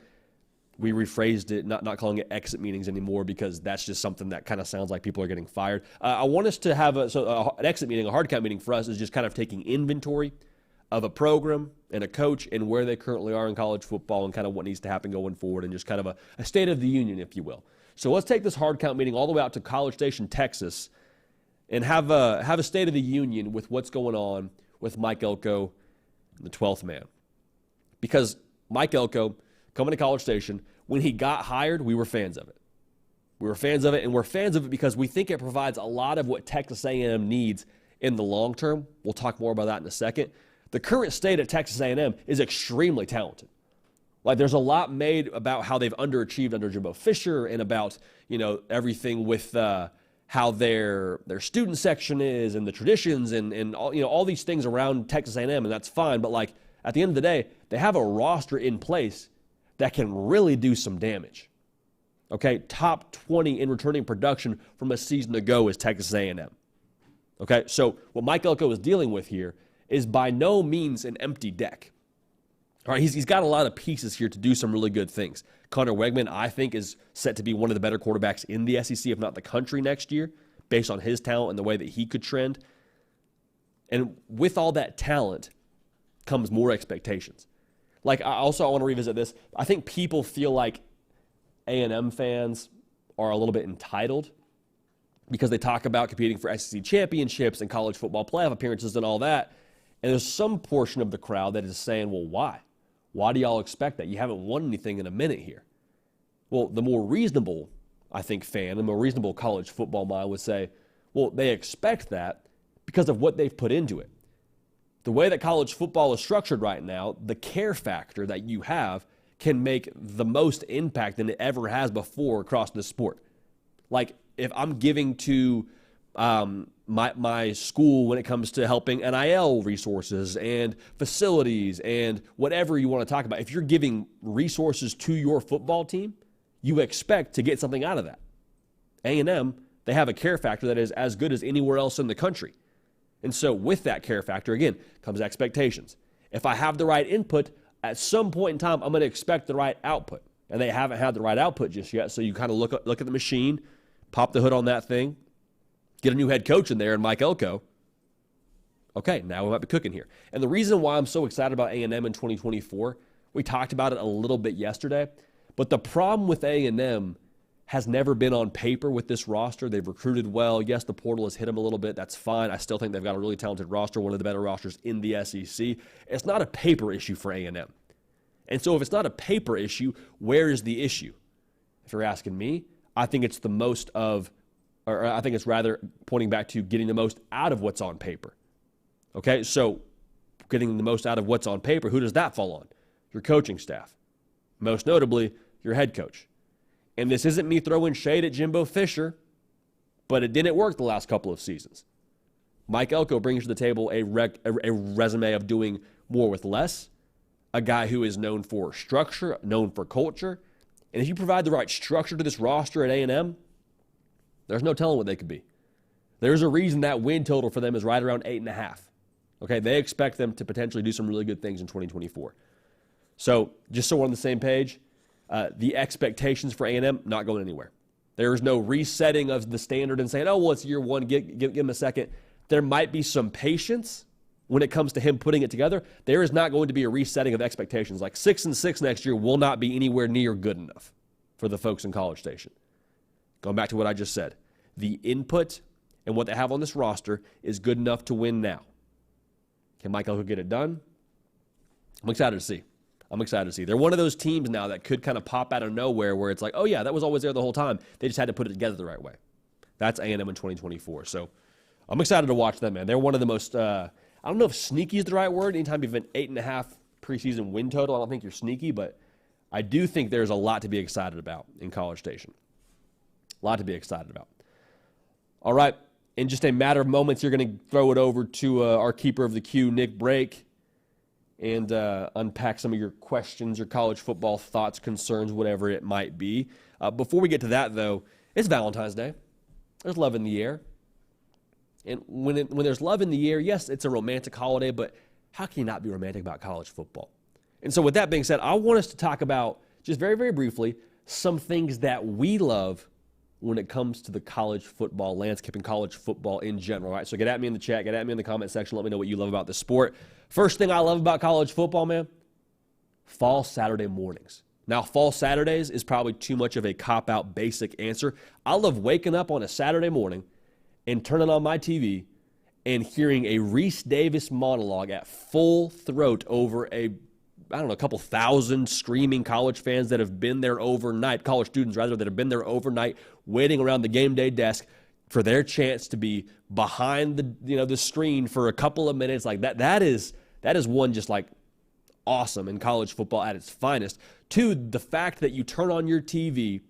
A: We rephrased it, not calling it exit meetings anymore, because that's just something that kind of sounds like people are getting fired. I want us to have an exit meeting, a hard count meeting for us is just kind of taking inventory of a program and a coach and where they currently are in college football and kind of what needs to happen going forward, and just kind of a state of the union, if you will. So let's take this hard count meeting all the way out to College Station, Texas, and have a state of the union with what's going on with Mike Elko, the 12th man. Because Mike Elko, coming to College Station, when he got hired, we were fans of it. We were fans of it, and we're fans of it because we think it provides a lot of what Texas A&M needs in the long term. We'll talk more about that in a second. The current state at Texas A&M is extremely talented. Like, there's a lot made about how they've underachieved under Jimbo Fisher and about, everything with how their student section is and the traditions and all, all these things around Texas A&M, and that's fine. But like at the end of the day, they have a roster in place that can really do some damage. Okay, top 20 in returning production from a season ago is Texas A&M. Okay, so what Mike Elko is dealing with here is by no means an empty deck. All right, he's got a lot of pieces here to do some really good things. Connor Wegman, I think, is set to be one of the better quarterbacks in the SEC, if not the country, next year, based on his talent and the way that he could trend. And with all that talent comes more expectations. Like, I want to revisit this. I think people feel like A&M fans are a little bit entitled because they talk about competing for SEC championships and college football playoff appearances and all that. And there's some portion of the crowd that is saying, well, why? Why do y'all expect that? You haven't won anything in a minute here. Well, the more reasonable, I think, fan, the more reasonable college football mind would say, well, they expect that because of what they've put into it. The way that college football is structured right now, the care factor that you have can make the most impact than it ever has before across the sport. Like, if I'm giving to my school when it comes to helping NIL resources and facilities and whatever you want to talk about, if you're giving resources to your football team, you expect to get something out of that. A&M, they have a care factor that is as good as anywhere else in the country. And so with that care factor, again, comes expectations. If I have the right input, at some point in time, I'm going to expect the right output. And they haven't had the right output just yet, so you kind of look at the machine, pop the hood on that thing, get a new head coach in there and Mike Elko. Okay, now we might be cooking here. And the reason why I'm so excited about A&M in 2024, we talked about it a little bit yesterday, but the problem with A&M has never been on paper with this roster. They've recruited well. Yes, the portal has hit them a little bit. That's fine. I still think they've got a really talented roster, one of the better rosters in the SEC. It's not a paper issue for A&M. And so if it's not a paper issue, where is the issue? If you're asking me, I think it's I think it's rather pointing back to getting the most out of what's on paper. Okay, so getting the most out of what's on paper, who does that fall on? Your coaching staff. Most notably, your head coach. And this isn't me throwing shade at Jimbo Fisher, but it didn't work the last couple of seasons. Mike Elko brings to the table a resume of doing more with less, a guy who is known for structure, known for culture. And if you provide the right structure to this roster at A&M, there's no telling what they could be. There's a reason that win total for them is right around 8.5. Okay, they expect them to potentially do some really good things in 2024. So just so we're on the same page, the expectations for A&M not going anywhere. There is no resetting of the standard and saying, oh, well, it's year one, give him a second. There might be some patience when it comes to him putting it together. There is not going to be a resetting of expectations. Like 6-6 next year will not be anywhere near good enough for the folks in College Station. Going back to what I just said, the input and what they have on this roster is good enough to win now. Can Mike Elko get it done? I'm excited to see. They're one of those teams now that could kind of pop out of nowhere where it's like, oh, yeah, that was always there the whole time. They just had to put it together the right way. That's A&M in 2024. So I'm excited to watch them, man. They're one of the most, I don't know if sneaky is the right word. Anytime you have an 8.5 preseason win total, I don't think you're sneaky, but I do think there's a lot to be excited about in College Station. A lot to be excited about. All right, in just a matter of moments, you're going to throw it over to our keeper of the queue, Nick Brake, and unpack some of your questions, your college football thoughts, concerns, whatever it might be. Before we get to that, though, it's Valentine's Day. There's love in the air. And when there's love in the air, yes, it's a romantic holiday, but how can you not be romantic about college football? And so with that being said, I want us to talk about, just very, very briefly, some things that we love when it comes to the college football landscape and college football in general. All right, so get at me in the chat, get at me in the comment section, let me know what you love about the sport. First thing I love about college football, man, fall Saturday mornings. Now, fall Saturdays is probably too much of a cop-out basic answer. I love waking up on a Saturday morning and turning on my TV and hearing a Reese Davis monologue at full throat over a couple thousand screaming college fans that have been there overnight, college students rather, that have been there overnight waiting around the game day desk for their chance to be behind the screen for a couple of minutes. Like that is one just like awesome in college football at its finest. Two, the fact that you turn on your TV,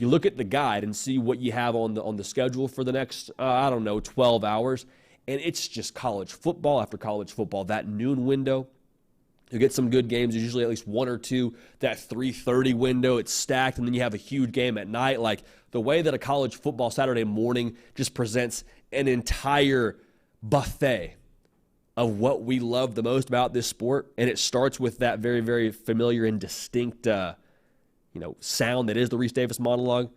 A: You look at the guide and see what you have on the schedule for the next, 12 hours, and it's just college football after college football. That noon window, you get some good games. There's usually at least one or two. That 3:30 window, it's stacked, and then you have a huge game at night. Like, the way that a college football Saturday morning just presents an entire buffet of what we love the most about this sport, and it starts with that very, very familiar and distinct sound that is the Reese Davis monologue,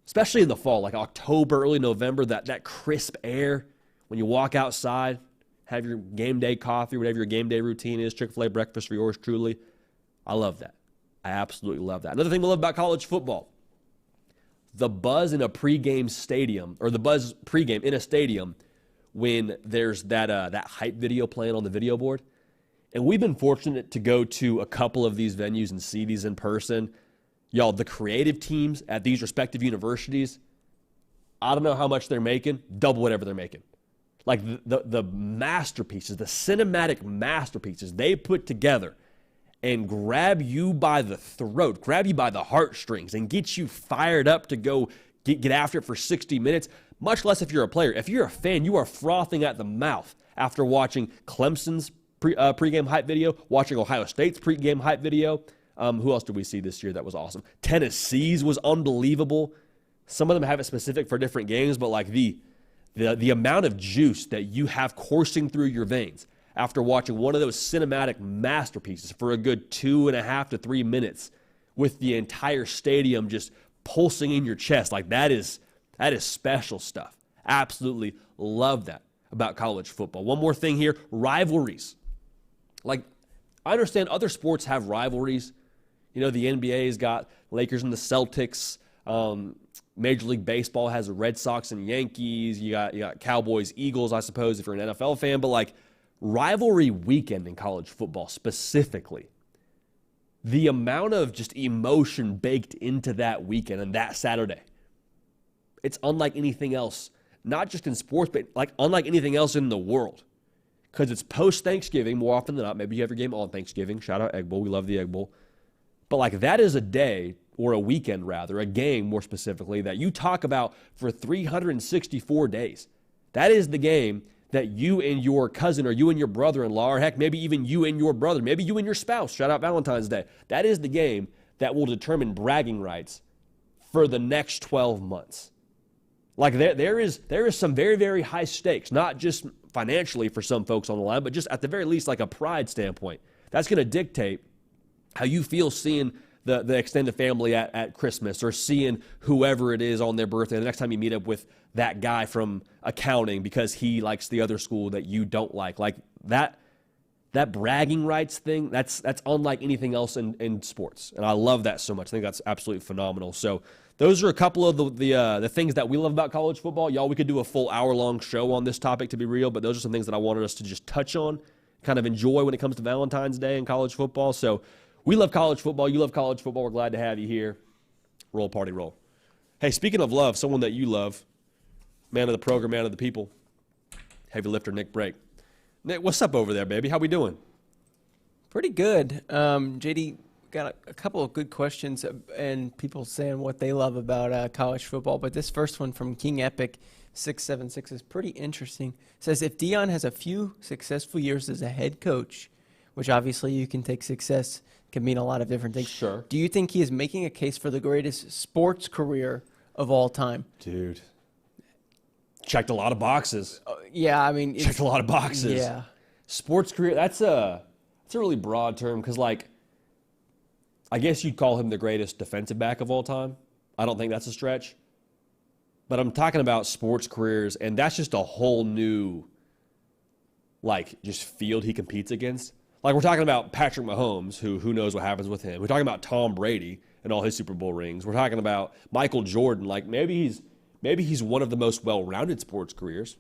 A: especially in the fall, like October, early November, that crisp air when you walk outside, have your game day coffee, whatever your game day routine is, Chick-fil-A breakfast for yours truly. I love that. I absolutely love that. Another thing we love about college football, the buzz in a pregame stadium, or the buzz pregame in a stadium when there's that hype video playing on the video board. And we've been fortunate to go to a couple of these venues and see these in person. Y'all, the creative teams at these respective universities, I don't know how much they're making, double whatever they're making. Like the masterpieces, the cinematic masterpieces they put together and grab you by the throat, grab you by the heartstrings, and get you fired up to go get after it for 60 minutes, much less if you're a player. If you're a fan, you are frothing at the mouth after watching Clemson's pregame hype video, watching Ohio State's pregame hype video. Who else did we see this year that was awesome? Tennessee's was unbelievable. Some of them have it specific for different games, but like the amount of juice that you have coursing through your veins after watching one of those cinematic masterpieces for a good 2.5 to 3 minutes with the entire stadium just pulsing in your chest, like that is special stuff. Absolutely love that about college football. One more thing here, rivalries. Like, I understand other sports have rivalries. You know, the NBA's got Lakers and the Celtics. Major League Baseball has the Red Sox and Yankees. You got Cowboys, Eagles, I suppose, if you're an NFL fan. But, like, rivalry weekend in college football specifically, the amount of just emotion baked into that weekend and that Saturday, it's unlike anything else, not just in sports, but like unlike anything else in the world. Because it's post-Thanksgiving more often than not. Maybe you have your game on Thanksgiving. Shout out Egg Bowl. We love the Egg Bowl. But like that is a day, or a weekend rather, a game more specifically, that you talk about for 364 days. That is the game that you and your cousin, or you and your brother-in-law, or heck, maybe even you and your brother, maybe you and your spouse, shout out Valentine's Day. That is the game that will determine bragging rights for the next 12 months. Like there is some very, very high stakes, not just financially for some folks on the line, but just at the very least like a pride standpoint. That's going to dictate how you feel seeing the extended family at Christmas, or seeing whoever it is on their birthday. The next time you meet up with that guy from accounting because he likes the other school that you don't like. Like that bragging rights thing, that's unlike anything else in sports. And I love that so much. I think that's absolutely phenomenal. So those are a couple of the things that we love about college football. Y'all, we could do a full hour-long show on this topic, to be real, but those are some things that I wanted us to just touch on, kind of enjoy when it comes to Valentine's Day and college football. So we love college football. You love college football. We're glad to have you here. Roll, party, roll. Hey, speaking of love, someone that you love, man of the program, man of the people, heavy lifter Nick Brake. Nick, what's up over there, baby? How we doing?
B: Pretty good. JD, got a couple of good questions and people saying what they love about college football. But this first one from King Epic 676 is pretty interesting. It says, if Deion has a few successful years as a head coach, which obviously you can take success, can mean a lot of different things.
A: Sure.
B: Do you think he is making a case for the greatest sports career of all time?
A: Dude. Checked a lot of boxes.
B: Yeah, I mean.
A: Checked a lot of boxes.
B: Yeah.
A: Sports career, that's a really broad term because, like, I guess you'd call him the greatest defensive back of all time. I don't think that's a stretch. But I'm talking about sports careers, and that's just a whole new, like, just field he competes against. Like, we're talking about Patrick Mahomes, who knows what happens with him. We're talking about Tom Brady and all his Super Bowl rings. We're talking about Michael Jordan. Like, maybe he's one of the most well-rounded sports careers.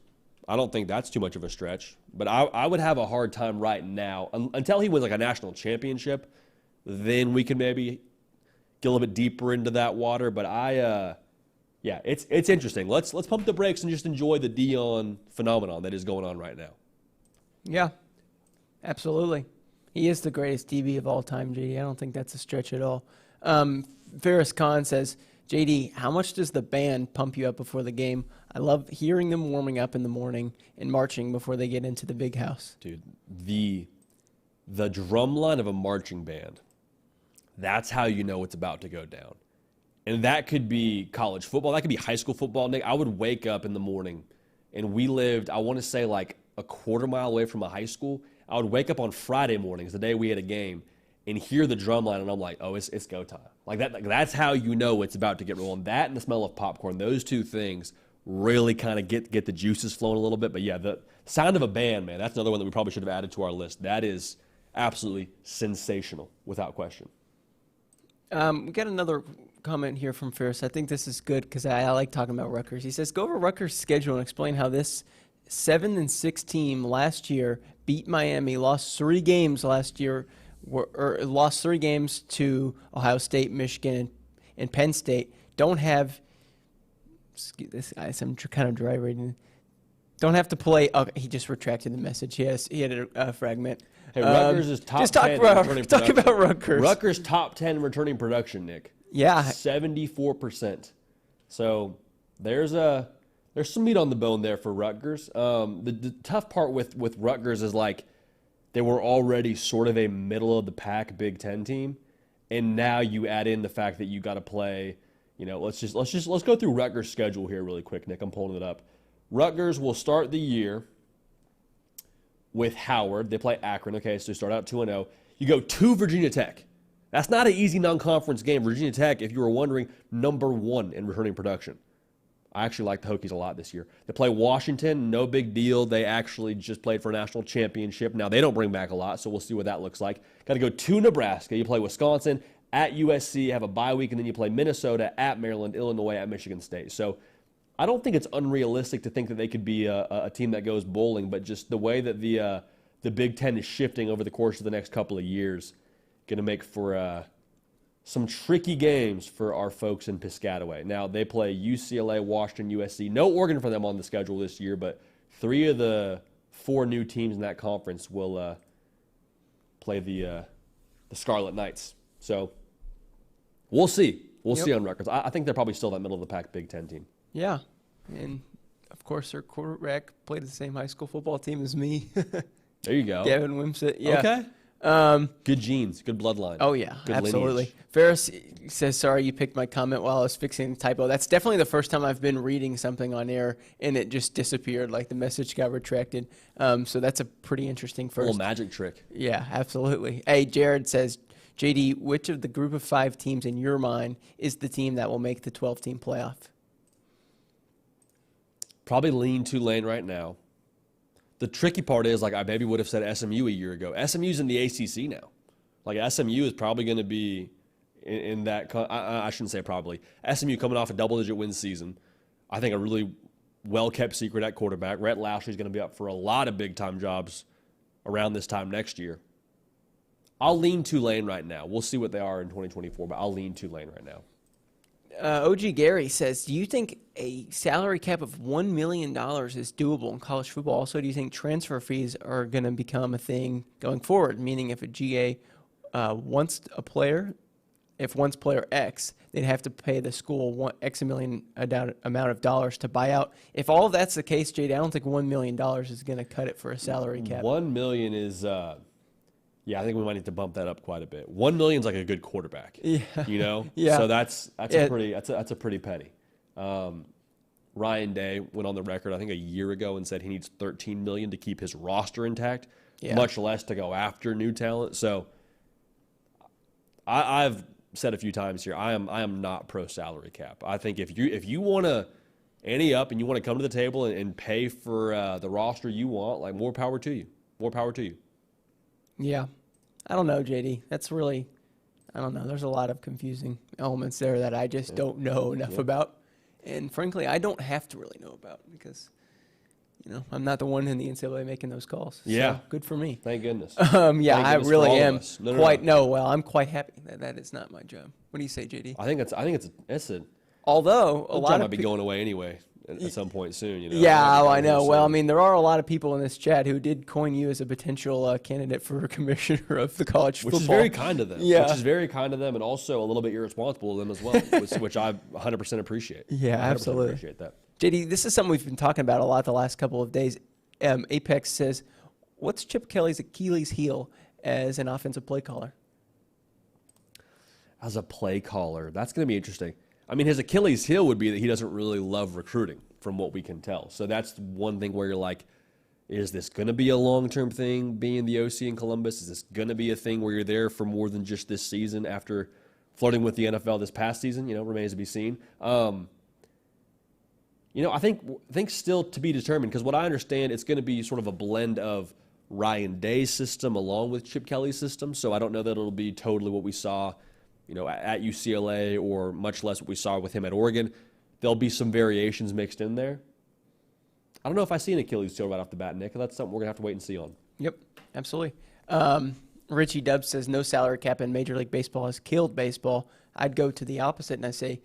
A: I don't think that's too much of a stretch. But I would have a hard time right now, until he wins, like, a national championship, then we can maybe get a little bit deeper into that water. But yeah, it's interesting. Let's pump the brakes and just enjoy the Deion phenomenon that is going on right now.
B: Yeah, absolutely. He is the greatest DB of all time, JD. I don't think that's a stretch at all. Ferris Khan says, JD, how much does the band pump you up before the game? I love hearing them warming up in the morning and marching before they get into the big house.
A: Dude, the drum line of a marching band, that's how you know it's about to go down. And that could be college football. That could be high school football, Nick. I would wake up in the morning, and we lived, I want to say, like a quarter mile away from a high school. I would wake up on Friday mornings, the day we had a game, and hear the drum line, and I'm like, oh, it's go time. Like that's how you know it's about to get rolling. That and the smell of popcorn, those two things really kind of get the juices flowing a little bit. But yeah, the sound of a band, man, that's another one that we probably should have added to our list. That is absolutely sensational, without question.
B: We got another comment here from Ferris. I think this is good because I like talking about Rutgers. He says, go over Rutgers' schedule and explain how this 7-6 team last year beat Miami, lost 3 games last year, lost 3 games to Ohio State, Michigan, and Penn State. Don't have, excuse this guy, I'm kind of dry reading. Don't have to play. Oh, he just retracted the message. He had a fragment.
A: Hey, Rutgers is top 10 returning production.
B: Talk about Rutgers.
A: Rutgers top 10 returning production, Nick.
B: Yeah.
A: 74%. So there's some meat on the bone there for Rutgers. The tough part with Rutgers is like they were already sort of a middle of the pack Big Ten team, and now you add in the fact that you got to play. You know, let's go through Rutgers' schedule here really quick, Nick. I'm pulling it up. Rutgers will start the year with Howard. They play Akron. Okay, so start out 2-0. You go to Virginia Tech. That's not an easy non-conference game. Virginia Tech, if you were wondering, number 1 in returning production. I actually like the Hokies a lot this year. They play Washington, no big deal. They actually just played for a national championship. Now, they don't bring back a lot, so we'll see what that looks like. Got to go to Nebraska. You play Wisconsin, at USC, have a bye week, and then you play Minnesota, at Maryland, Illinois, at Michigan State. So I don't think it's unrealistic to think that they could be a team that goes bowling, but just the way that the Big Ten is shifting over the course of the next couple of years, going to make for some tricky games for our folks in Piscataway. Now, they play UCLA, Washington, USC. No Oregon for them on the schedule this year, but 3 of the 4 new teams in that conference will play the Scarlet Knights. So we'll see. We'll see on Rutgers. I think they're probably still that middle-of-the-pack Big Ten team.
B: Yeah, and, of course, their quarterback played the same high school football team as me.
A: There you go.
B: Gavin Wimsatt. Yeah.
A: Okay. Good genes, good bloodline.
B: Oh, yeah,
A: good
B: absolutely.
A: Lineage.
B: Ferris says, sorry you picked my comment while I was fixing the typo. That's definitely the first time I've been reading something on air and it just disappeared, like the message got retracted. So that's a pretty interesting first.
A: A little magic trick.
B: Yeah, absolutely. Hey, Jared says, JD, which of the group of 5 teams in your mind is the team that will make the 12-team playoff?
A: Probably lean Tulane right now. The tricky part is, like, I maybe would have said SMU a year ago. SMU's in the ACC now. Like, SMU is probably going to be in that I shouldn't say probably. SMU coming off a double-digit win season. I think a really well-kept secret at quarterback. Rhett Lashlee's going to be up for a lot of big-time jobs around this time next year. I'll lean Tulane right now. We'll see what they are in 2024, but I'll lean Tulane right now.
B: OG Gary says, do you think a salary cap of $1 million is doable in college football? Also, do you think transfer fees are going to become a thing going forward? Meaning if a GA wants a player, if wants player X, they'd have to pay the school X amount of dollars to buy out. If all of that's the case, Jade, I don't think $1 million is going to cut it for a salary cap.
A: $1 million is... yeah, I think we might need to bump that up quite a bit. $1 million is like a good quarterback. Yeah. You know?
B: Yeah.
A: So that's a pretty petty. Ryan Day went on the record, I think, a year ago and said he needs $13 million to keep his roster intact, much less to go after new talent. So I've said a few times here, I am not pro salary cap. I think if you want to ante up and you want to come to the table and pay for the roster you want, like, more power to you. More power to you.
B: Yeah. I don't know, JD. That's really, I don't know. There's a lot of confusing elements there that I just don't know enough about. And frankly, I don't have to really know about because, you know, I'm not the one in the NCAA making those calls.
A: Yeah.
B: So good for me.
A: Thank goodness.
B: I really am
A: No.
B: I'm quite happy that is not my job. What do you say, JD?
A: I think it's a
B: Although a lot
A: might be going away anyway. at some point soon.
B: Yeah, I know. Well, I mean, there are a lot of people in this chat who did coin you as a potential candidate for commissioner of the college football.
A: Which is very kind of them.
B: Yeah.
A: Which is very kind of them, and also a little bit irresponsible of them as well, which I 100% appreciate.
B: Yeah, 100%
A: absolutely appreciate that.
B: JD, this is something we've been talking about a lot the last couple of days. Apex says, what's Chip Kelly's Achilles heel as an offensive play caller?
A: As a play caller, that's going to be interesting. I mean, his Achilles heel would be that he doesn't really love recruiting, from what we can tell. So that's one thing where you're like, is this going to be a long-term thing, being the OC in Columbus? Is this going to be a thing where you're there for more than just this season after flirting with the NFL this past season? Remains to be seen. I think still to be determined, because what I understand, it's going to be sort of a blend of Ryan Day's system along with Chip Kelly's system. So I don't know that it'll be totally what we saw at UCLA, or much less what we saw with him at Oregon. There'll be some variations mixed in there. I don't know if I see an Achilles heel right off the bat, Nick. That's something we're going to have to wait and see on.
B: Yep, absolutely. Richie Dubs says no salary cap in Major League Baseball has killed baseball. I'd go to the opposite, and I say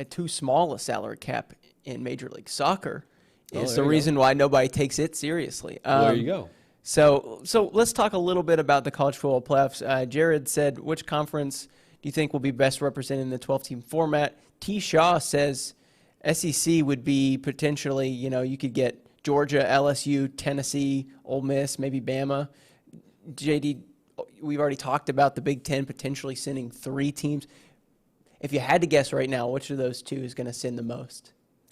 B: too small a salary cap in Major League Soccer is the reason why nobody takes it seriously.
A: There you go.
B: So let's talk a little bit about the college football playoffs. Jared said, which conference do you think will be best represented in the 12-team format? T. Shaw says SEC would be potentially, you could get Georgia, LSU, Tennessee, Ole Miss, maybe Bama. JD, we've already talked about the Big Ten potentially sending 3 teams. If you had to guess right now, which of those 2 is going to send the most?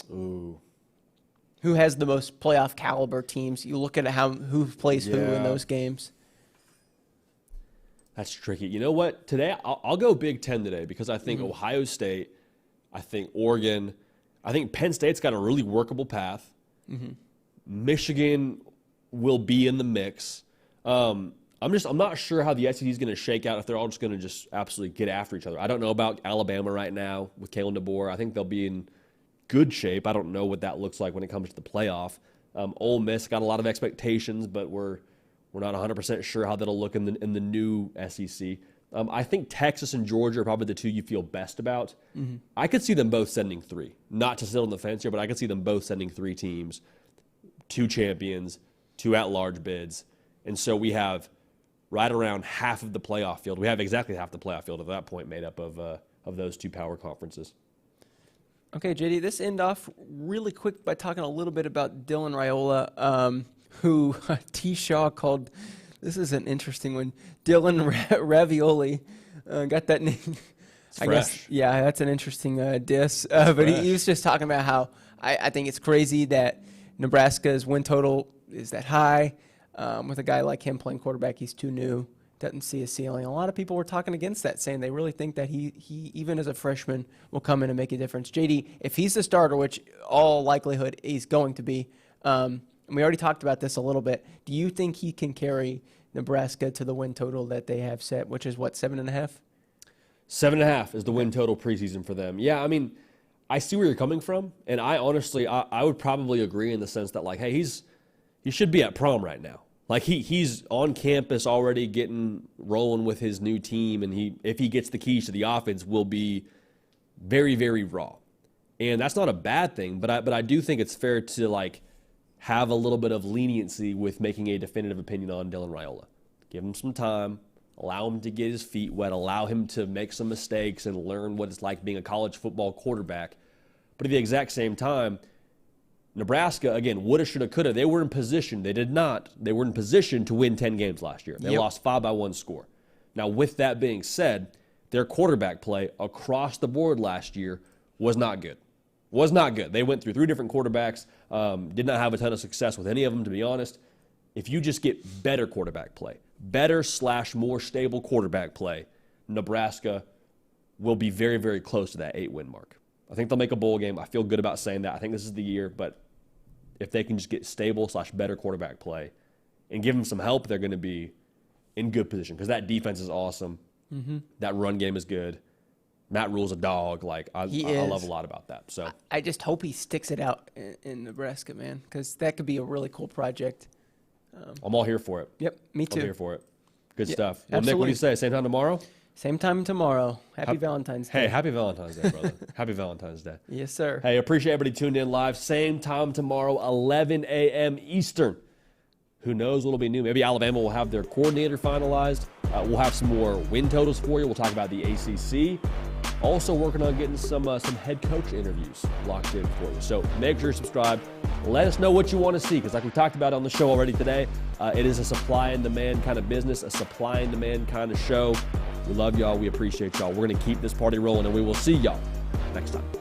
A: Ooh.
B: Who has the most playoff caliber teams? You look at who plays who in those games.
A: That's tricky. You know what? Today, I'll go Big Ten today, because I think Ohio State, I think Oregon, I think Penn State's got a really workable path. Mm-hmm. Michigan will be in the mix. I'm not sure how the SEC is going to shake out, if they're all just going to just absolutely get after each other. I don't know about Alabama right now with Kalen DeBoer. I think they'll be in good shape. I don't know what that looks like when it comes to the playoff. Ole Miss got a lot of expectations, but we're not 100% sure how that'll look in the new SEC. I think Texas and Georgia are probably the 2 you feel best about. Mm-hmm. I could see them both sending 3. Not to sit on the fence here, but I could see them both sending 3 teams, 2 champions, 2 at-large bids. And so we have right around half of the playoff field. We have exactly half the playoff field at that point made up of those 2 power conferences.
B: Okay, JD, let's end off really quick by talking a little bit about Dylan Raiola, who T. Shaw called, this is an interesting one, Dylan Ravioli. Got that name.
A: I guess,
B: yeah, that's an interesting diss. But he was just talking about how I think it's crazy that Nebraska's win total is that high. With a guy like him playing quarterback, he's too new. Doesn't see a ceiling. A lot of people were talking against that, saying they really think that he even as a freshman will come in and make a difference. JD, if he's the starter, which all likelihood he's going to be, and we already talked about this a little bit, do you think he can carry Nebraska to the win total that they have set, which is what, 7.5?
A: 7.5 is the win total preseason for them. Yeah, I mean, I see where you're coming from, and I honestly, I would probably agree in the sense that, like, hey, he should be at prom right now. Like, he's on campus already getting rolling with his new team, and if he gets the keys to the offense, will be very, very raw. And that's not a bad thing, but I do think it's fair to, like, have a little bit of leniency with making a definitive opinion on Dylan Raiola. Give him some time, allow him to get his feet wet, allow him to make some mistakes and learn what it's like being a college football quarterback. But at the exact same time, Nebraska, again, woulda, shoulda, coulda. They were in position. They did not. They were in position to win 10 games last year. They lost 5 by 1 score. Now, with that being said, their quarterback play across the board last year was not good. Was not good. They went through 3 different quarterbacks, did not have a ton of success with any of them, to be honest. If you just get better quarterback play, better/more stable quarterback play, Nebraska will be very, very close to that 8-win mark. I think they'll make a bowl game. I feel good about saying that. I think this is the year, but if they can just get stable/better quarterback play and give them some help, they're going to be in good position, because that defense is awesome. Mm-hmm. That run game is good. Matt Rule's a dog. Like, I love a lot about that. So
B: I just hope he sticks it out in Nebraska, man, because that could be a really cool project.
A: I'm all here for it.
B: Yep, me too.
A: I'm here for it. Good stuff. Well,
B: Absolutely.
A: Nick, what do you say? Same time tomorrow?
B: Same time tomorrow. Happy Valentine's Day.
A: Hey, happy Valentine's Day, brother. Happy Valentine's Day.
B: Yes, sir.
A: Hey, appreciate everybody tuned in live. Same time tomorrow, 11 a.m. Eastern. Who knows what'll be new? Maybe Alabama will have their coordinator finalized. We'll have some more win totals for you. We'll talk about the ACC. Also working on getting some head coach interviews locked in for you. So make sure you subscribe. Let us know what you want to see, because like we talked about on the show already today, it is a supply and demand kind of business, a supply and demand kind of show. We love y'all. We appreciate y'all. We're going to keep this party rolling, and we will see y'all next time.